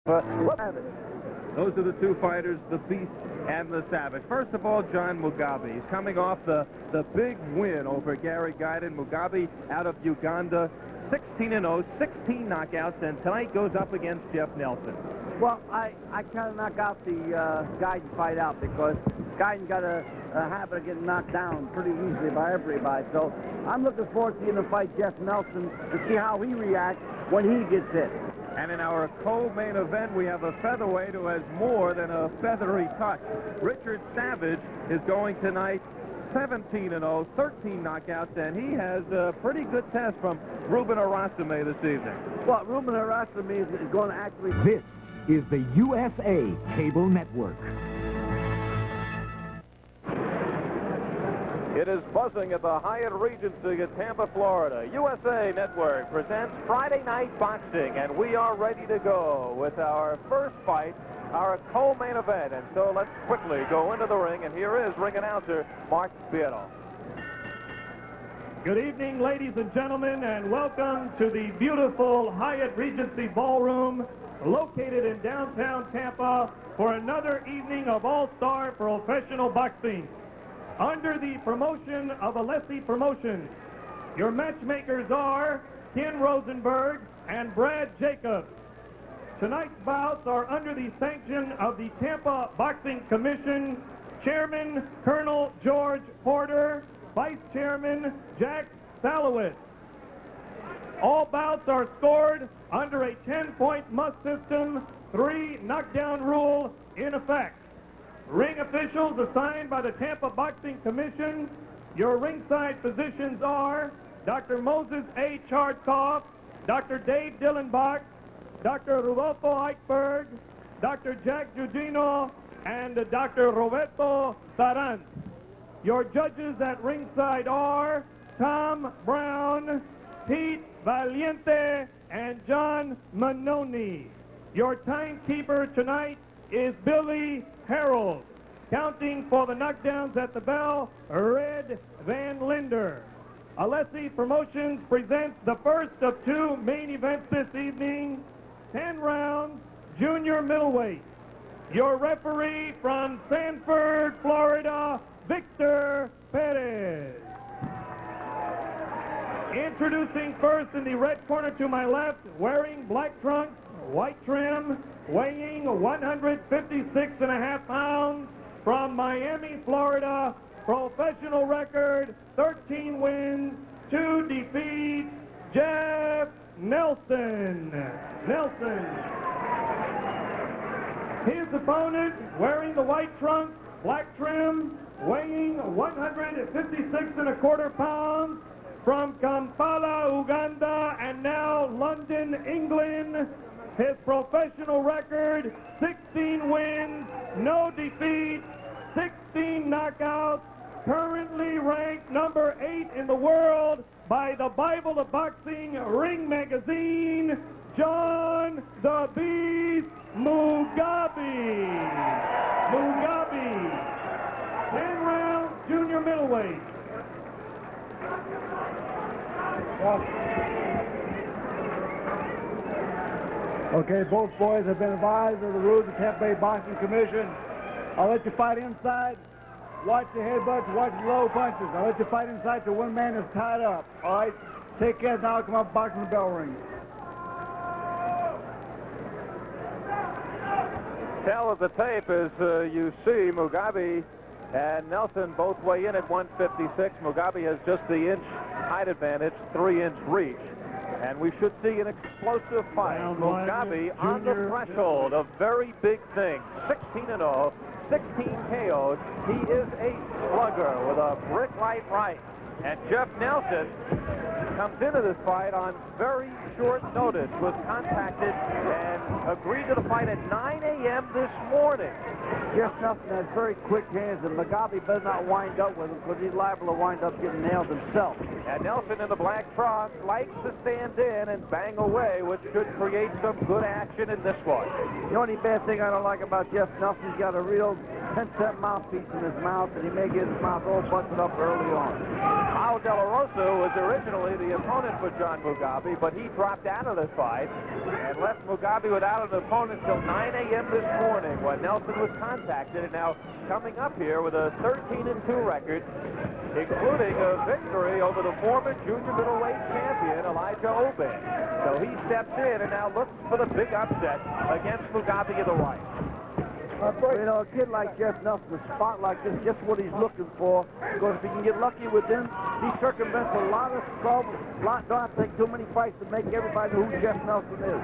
Those are the two fighters, the Beast and the Savage. First of all, John Mugabi. He's coming off the big win over Gary Guiden. Mugabi out of Uganda, 16-0, 16 knockouts, and tonight goes up against Jeff Nelson. Well, I kind of knock out the Guiden fight out because Guiden got a habit of getting knocked down pretty easily by everybody. So I'm looking forward to seeing him fight Jeff Nelson to see how he reacts when he gets hit. And in our co-main event, we have a featherweight who has more than a feathery touch. Richard Savage is going tonight 17-0, 13 knockouts, and he has a pretty good test from Ruben Arasame this evening. Well, Ruben Arasame is going to actually... This is the USA Cable Network. It is buzzing at the Hyatt Regency in Tampa, Florida. USA Network presents Friday Night Boxing, and we are ready to go with our first fight, our co-main event. And so let's quickly go into the ring, and here is ring announcer Mark Pietro. Good evening, ladies and gentlemen, and welcome to the beautiful Hyatt Regency Ballroom located in downtown Tampa for another evening of all-star professional boxing. Under the promotion of Alessi Promotions, your matchmakers are Ken Rosenberg and Brad Jacobs. Tonight's bouts are under the sanction of the Tampa Boxing Commission, Chairman Colonel George Porter, Vice Chairman Jack Salowitz. All bouts are scored under a 10-point must system, 3 knockdown rule in effect. Ring officials assigned by the Tampa Boxing Commission. Your ringside physicians are Dr. Moses A. Chardkoff, Dr. Dave Dillenbach, Dr. Rodolfo Eichberg, Dr. Jack Giugino, and Dr. Roberto Tarant. Your judges at ringside are Tom Brown, Pete Valiente, and John Manoni. Your timekeeper tonight is Billy Harold. Counting for the knockdowns at the bell, Red Van Linder. Alessi Promotions presents the first of 2 main events this evening, 10 rounds, junior middleweight. Your referee from Sanford, Florida, Victor Perez. Introducing first in the red corner to my left, wearing black trunks, white trim, weighing 156.5 pounds, from Miami, Florida, professional record, 13 wins, 2 defeats, Jeff Nelson. His opponent, wearing the white trunks, black trim, weighing 156.25 pounds, from Kampala, Uganda, and now London, England. His professional record, 16 wins, no defeats, 16 knockouts, currently ranked number 8 in the world by the Bible of Boxing Ring Magazine, John the Beast Mugabi. 10 rounds, junior middleweight. Okay, both boys have been advised of the rules of the Tampa Bay Boxing Commission. I'll let you fight inside. Watch the headbutts, watch the low punches. I'll let you fight inside till one man is tied up. All right? Take care now. Come up, boxing the bell ring. Tell of the tape is you see Mugabi and Nelson both weigh in at 156. Mugabi has just the inch height advantage, 3-inch reach. And we should see an explosive fight. Mugabi on the threshold of very big things. 16-0, 16 KOs. He is a slugger with a brick-light right. And Jeff Nelson comes into this fight on very short notice, was contacted and agreed to the fight at 9 a.m. this morning. Jeff Nelson has very quick hands, and Mugabi better not wind up with him because he's liable to wind up getting nailed himself. And Nelson in the black trunks likes to stand in and bang away, which should create some good action in this one. The only bad thing I don't like about Jeff Nelson, he's got a real 10-cent mouthpiece in his mouth, and he may get his mouth all busted up early on. Al De La Rosa was originally the opponent for John Mugabi, but he dropped out of the fight and left Mugabi without an opponent till 9 a.m. this morning when Nelson was contacted. And now coming up here with a 13-2 record, including a victory over the former junior middleweight champion, Elijah Obey. So he steps in and now looks for the big upset against Mugabi of the right. You know, a kid like Jeff Nelson, a spot like this, just what he's looking for. Because if he can get lucky with him, he circumvents a lot of trouble. Don't have to take too many fights to make everybody know who Jeff Nelson is.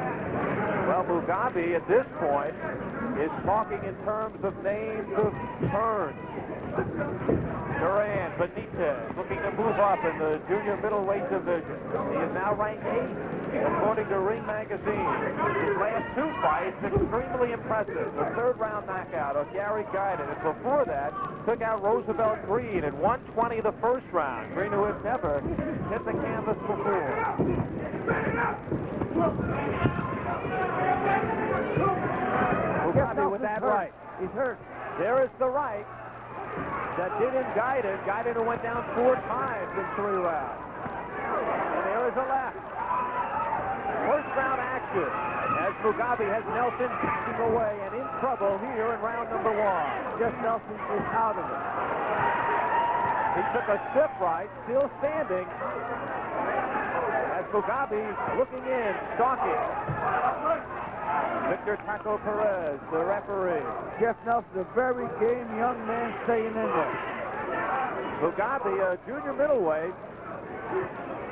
Well, Mugabi at this point is talking in terms of names of turns. Duran, Benitez, looking to move up in the junior middleweight division. He is now ranked 8th, according to Ring Magazine. His last 2 fights, extremely impressive. The 3rd round knockout of Gary Guiden, and before that, took out Roosevelt Green at 120 the 1st round. Green, who had never hit the canvas before. Mugabi with that right. He's hurt. There is the right. That did in Guiden. Guiden who went down 4 times in 3 rounds. And there is a left. First round action as Mugabi has Nelson kicking away and in trouble here in round number 1. Jeff Nelson is out of it. He took a stiff right, still standing. As Mugabi looking in, stalking. Victor Taco Perez, the referee. Jeff Nelson, a very game young man staying in there. Mugabi, a junior middleweight,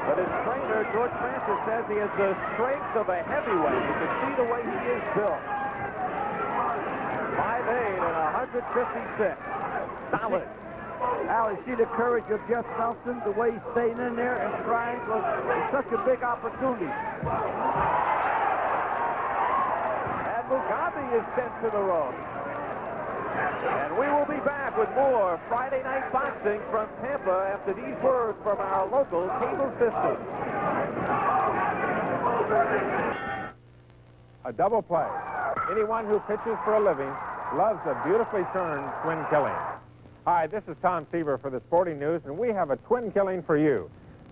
but his trainer, George Francis, says he has the strength of a heavyweight. You can see the way he is built. 5'8" and 156. Solid. Al, you see the courage of Jeff Nelson, the way he's staying in there and trying, because it's such a big opportunity. Mugabi is sent to the rope. And we will be back with more Friday Night Boxing from Tampa after these words from our local cable system. A double play. Anyone who pitches for a living loves a beautifully turned twin killing. Hi, this is Tom Seaver for the Sporting News, and we have a twin killing for you.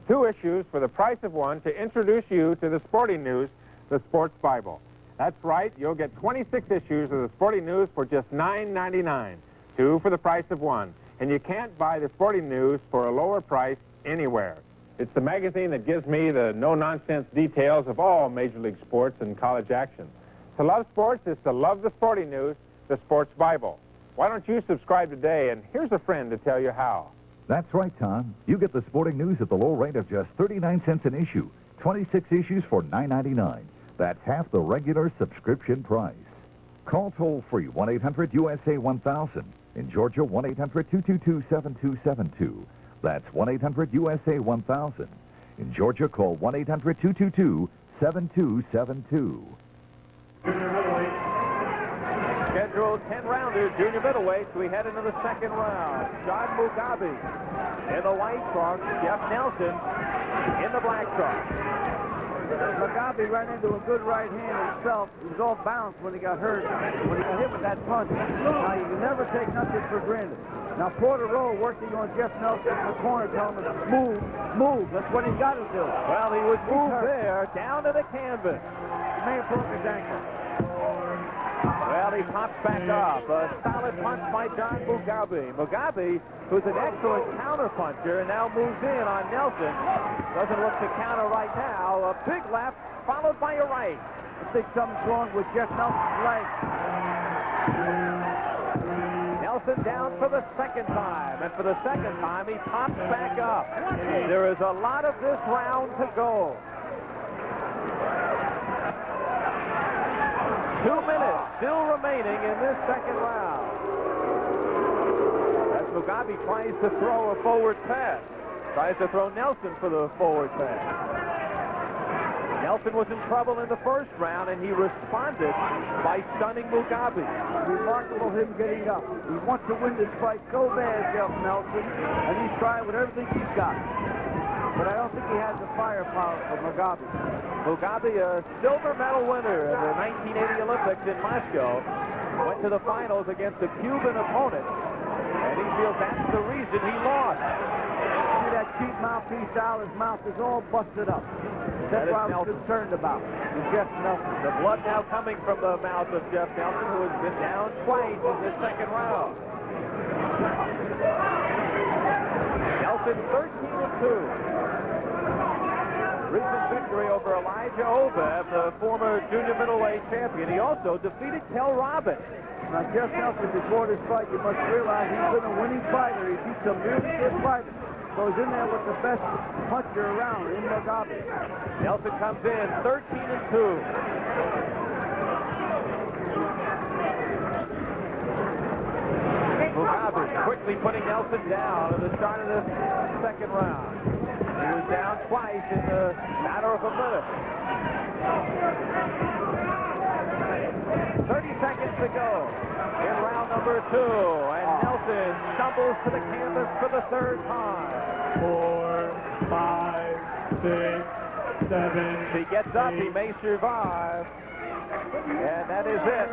2 issues for the price of 1 to introduce you to the Sporting News, the Sports Bible. That's right, you'll get 26 issues of the Sporting News for just $9.99. 2 for the price of 1. And you can't buy the Sporting News for a lower price anywhere. It's the magazine that gives me the no-nonsense details of all Major League sports and college action. To love sports is to love the Sporting News, the Sports Bible. Why don't you subscribe today, and here's a friend to tell you how. That's right, Tom. You get the Sporting News at the low rate of just 39 cents an issue. 26 issues for $9.99. That's half the regular subscription price. Call toll-free 1-800-USA-1000. In Georgia, 1-800-222-7272. That's 1-800-USA-1000. In Georgia, call 1-800-222-7272. Scheduled 10-rounders, junior middleweights. We head into the 2nd round. John Mugabi in the white trunks. Jeff Nelson in the black trunks. Mugabi ran into a good right hand himself. He was off balance when he got hurt, when he got hit with that punch. Now, you can never take nothing for granted. Now, Porter Rowe working on Jeff Nelson in the corner, telling him, move, move. That's what he's got to do. Well, he was moved there, down to the canvas. He may have broken his ankle. Well, he pops back up. A solid punch by John Mugabi. Mugabi, who's an excellent counter-puncher, and now moves in on Nelson. Doesn't look to counter right now. A big left, followed by a right. I think something's wrong with Jeff Nelson's leg. Nelson down for the 2nd time, and for the 2nd time, he pops back up. There is a lot of this round to go. 2 minutes still remaining in this 2nd round. As Mugabi tries to throw a forward pass. Tries to throw Nelson for the forward pass. Nelson was in trouble in the 1st round, and he responded by stunning Mugabi. Remarkable him getting up. He wants to win this fight so bad, Jeff Nelson, and he's trying with everything he's got. But I don't think he has the firepower for Mugabi. Mugabi, a silver medal winner in the 1980 Olympics in Moscow. went to the finals against a Cuban opponent, and he feels that's the reason he lost. See that cheap mouthpiece out? His mouth is all busted up. That's what I was concerned about. Jeff Nelson. The blood now coming from the mouth of Jeff Nelson, who has been down twice in this second round. Nelson 13-2. Recent victory over Elijah Obev, the former junior middleweight champion. He also defeated Kel Robbins. Now, Jeff Nelson, before this fight, you must realize he's been a winning fighter. He beat some really good fighters. So he's in there with the best puncher around in Mugabi. Nelson comes in 13-2. Mugabi quickly putting Nelson down at the start of the second round. He was down twice in the matter of a minute. 30 seconds to go in round number 2, and Nelson stumbles to the canvas for the third time. 4, 5, 6, 7. If he gets up, he may survive. And that is it.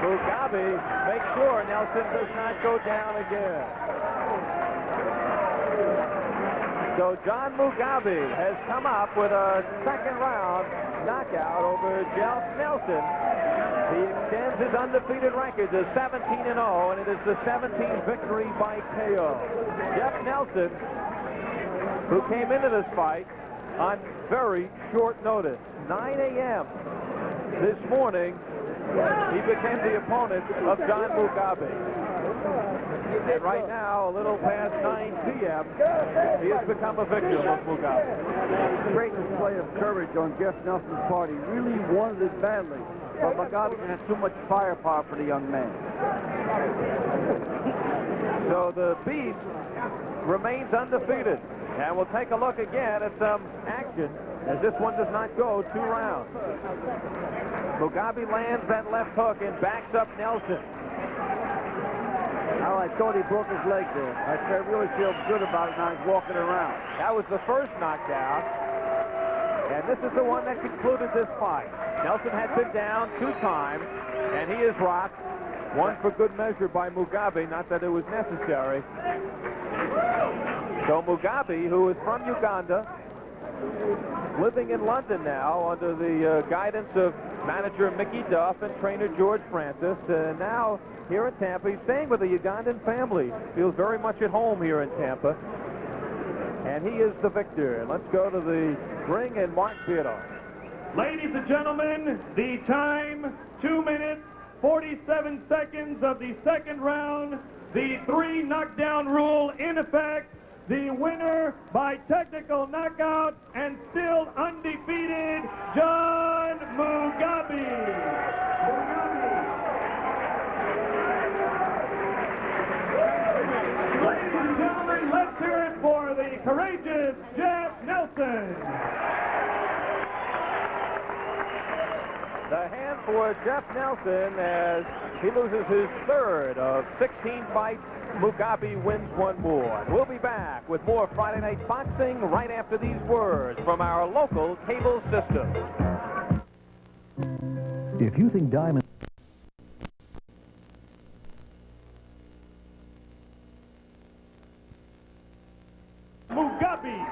Mugabi makes sure Nelson does not go down again. So John Mugabi has come up with a second round knockout over Jeff Nelson. He extends his undefeated record to 17-0, and it is the 17th victory by KO. Jeff Nelson, who came into this fight on very short notice, 9 a.m. this morning, he became the opponent of John Mugabi. And right now, a little past 9 p.m., he has become a victim of Mugabi. Great display of courage on Jeff Nelson's part. He really wanted it badly, but Mugabi has too much firepower for the young man. So the Beast remains undefeated. And we'll take a look again at some action, as this one does not go 2 rounds. Mugabi lands that left hook and backs up Nelson. Now, I thought he broke his leg there. I really feel good about it now he's walking around. That was the first knockdown. And this is the one that concluded this fight. Nelson had been down 2 times, and he is rocked. One for good measure by Mugabi, not that it was necessary. So Mugabi, who is from Uganda, living in London now under the guidance of manager Mickey Duff and trainer George Francis, now here in Tampa. He's staying with a Ugandan family. Feels very much at home here in Tampa. And he is the victor. Let's go to the ring and Mark Theodore. Ladies and gentlemen, the time, 2 minutes, 47 seconds of the second round. The 3 knockdown rule in effect. The winner by technical knockout and still undefeated, John Mugabi. Ladies and gentlemen, let's hear it for the courageous Jeff Nelson. The hand for Jeff Nelson as he loses his 3rd of 16 fights. Mugabi wins 1 more. We'll be back with more Friday Night Boxing right after these words from our local cable system. If you think Diamond... Mugabi.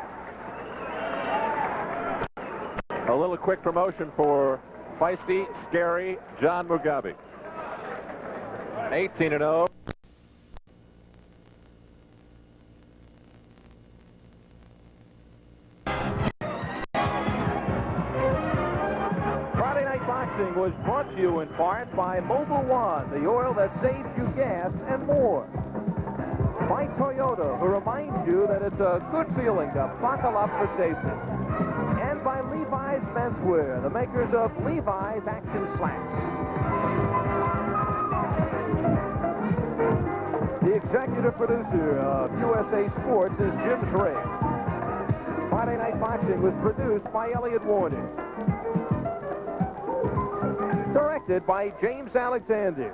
A little quick promotion for feisty, scary John Mugabi. 18-0. Friday Night Boxing was brought to you in part by Mobil 1, the oil that saves you gas and more. By Toyota, who reminds you that it's a good feeling to buckle up for safety. And by Levi's Menswear, the makers of Levi's Action Slacks. The executive producer of USA Sports is Jim Drake. Friday Night Boxing was produced by Elliot Warner. Directed by James Alexander.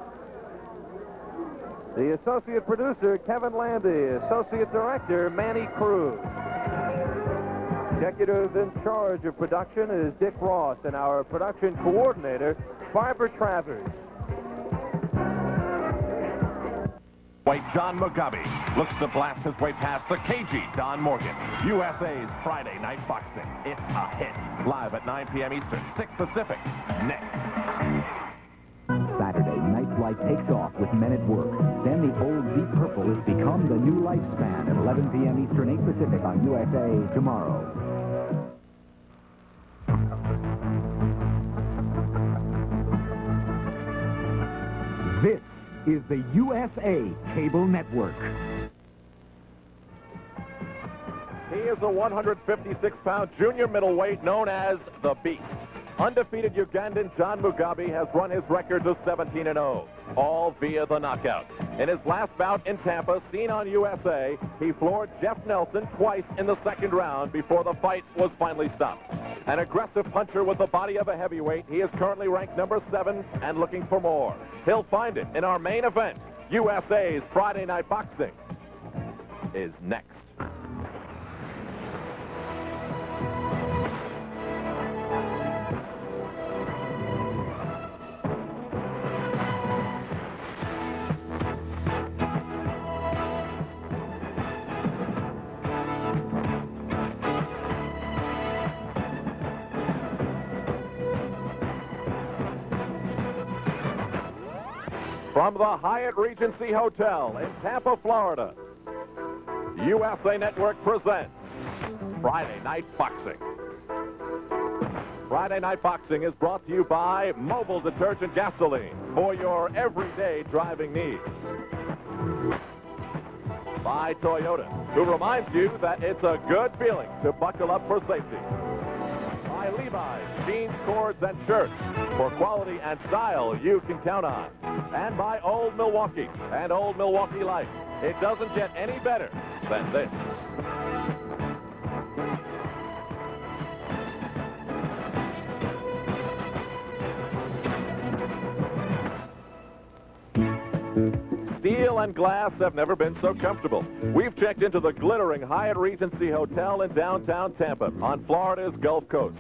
The associate producer, Kevin Landy. Associate director, Manny Cruz. Executive in charge of production is Dick Ross, and our production coordinator, Barbara Travers. lightweight John Mugabi looks to blast his way past the cagey Don Morgan. USA's Friday Night Boxing. It's a hit. Live at 9 p.m. Eastern, 6 Pacific. Next. Saturday, Night Flight takes off with Men at Work. Then the old Deep Purple has become the new lifespan at 11 p.m. Eastern, 8 Pacific on USA tomorrow. This is the USA Cable Network. He is a 156-pound junior middleweight known as the Beast. Undefeated Ugandan John Mugabi has run his record to 17-0, all via the knockout. In his last bout in Tampa, seen on USA, he floored Jeff Nelson twice in the second round before the fight was finally stopped. An aggressive puncher with the body of a heavyweight, he is currently ranked number 7 and looking for more. He'll find it in our main event. USA's Friday Night Boxing is next. From the Hyatt Regency Hotel in Tampa, Florida, USA Network presents Friday Night Boxing. Friday Night Boxing is brought to you by Mobile Detergent Gasoline for your everyday driving needs. By Toyota, who reminds you that it's a good feeling to buckle up for safety. By Levi's, jeans, cords, and shirts for quality and style you can count on. And by Old Milwaukee and Old Milwaukee Life. It doesn't get any better than this. Steel and glass have never been so comfortable. We've checked into the glittering Hyatt Regency Hotel in downtown Tampa on Florida's Gulf Coast.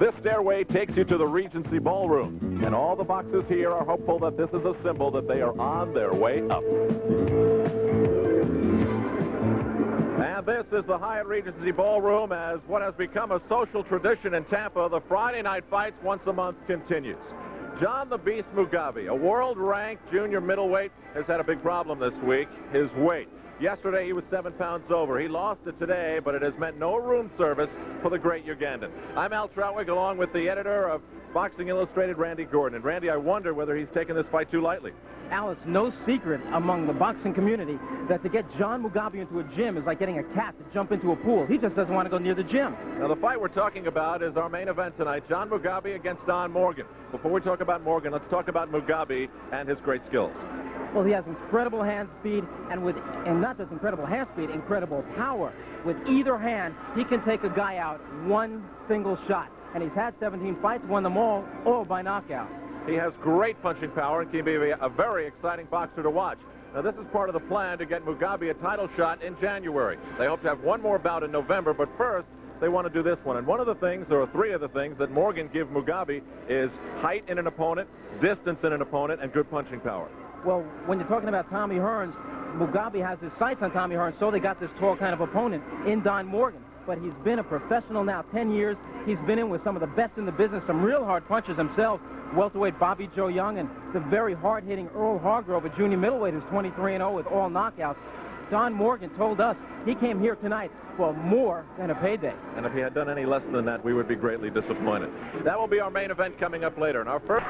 This stairway takes you to the Regency Ballroom, and all the boxes here are hopeful that this is a symbol that they are on their way up. And this is the Hyatt Regency Ballroom as what has become a social tradition in Tampa. The Friday night fights once a month continues. John the Beast Mugabi, a world-ranked junior middleweight, has had a big problem this week, his weight. Yesterday, he was 7 pounds over. He lost it today, but it has meant no room service for the great Ugandan. I'm Al Troutwig, along with the editor of Boxing Illustrated, Randy Gordon. And, Randy, I wonder whether he's taken this fight too lightly. Al, it's no secret among the boxing community that to get John Mugabi into a gym is like getting a cat to jump into a pool. He just doesn't want to go near the gym. Now, the fight we're talking about is our main event tonight, John Mugabi against Don Morgan. Before we talk about Morgan, let's talk about Mugabi and his great skills. Well, he has incredible hand speed, and not just incredible hand speed, incredible power. With either hand, he can take a guy out one single shot. And he's had 17 fights, won them all by knockout. He has great punching power and can be a very exciting boxer to watch. Now, this is part of the plan to get Mugabi a title shot in January. They hope to have one more bout in November, but first, they want to do this one. And one of the things, or 3 of the things, that Morgan give Mugabi is height in an opponent, distance in an opponent, and good punching power. Well, when you're talking about Tommy Hearns, Mugabi has his sights on Tommy Hearns, so they got this tall kind of opponent in Don Morgan. But he's been a professional now 10 years. He's been in with some of the best in the business, some real hard punchers himself. Welterweight Bobby Joe Young and the very hard-hitting Earl Hargrove, a junior middleweight who's 23-0 with all knockouts. Don Morgan told us he came here tonight for more than a payday. And if he had done any less than that, we would be greatly disappointed. That will be our main event coming up later. And our first...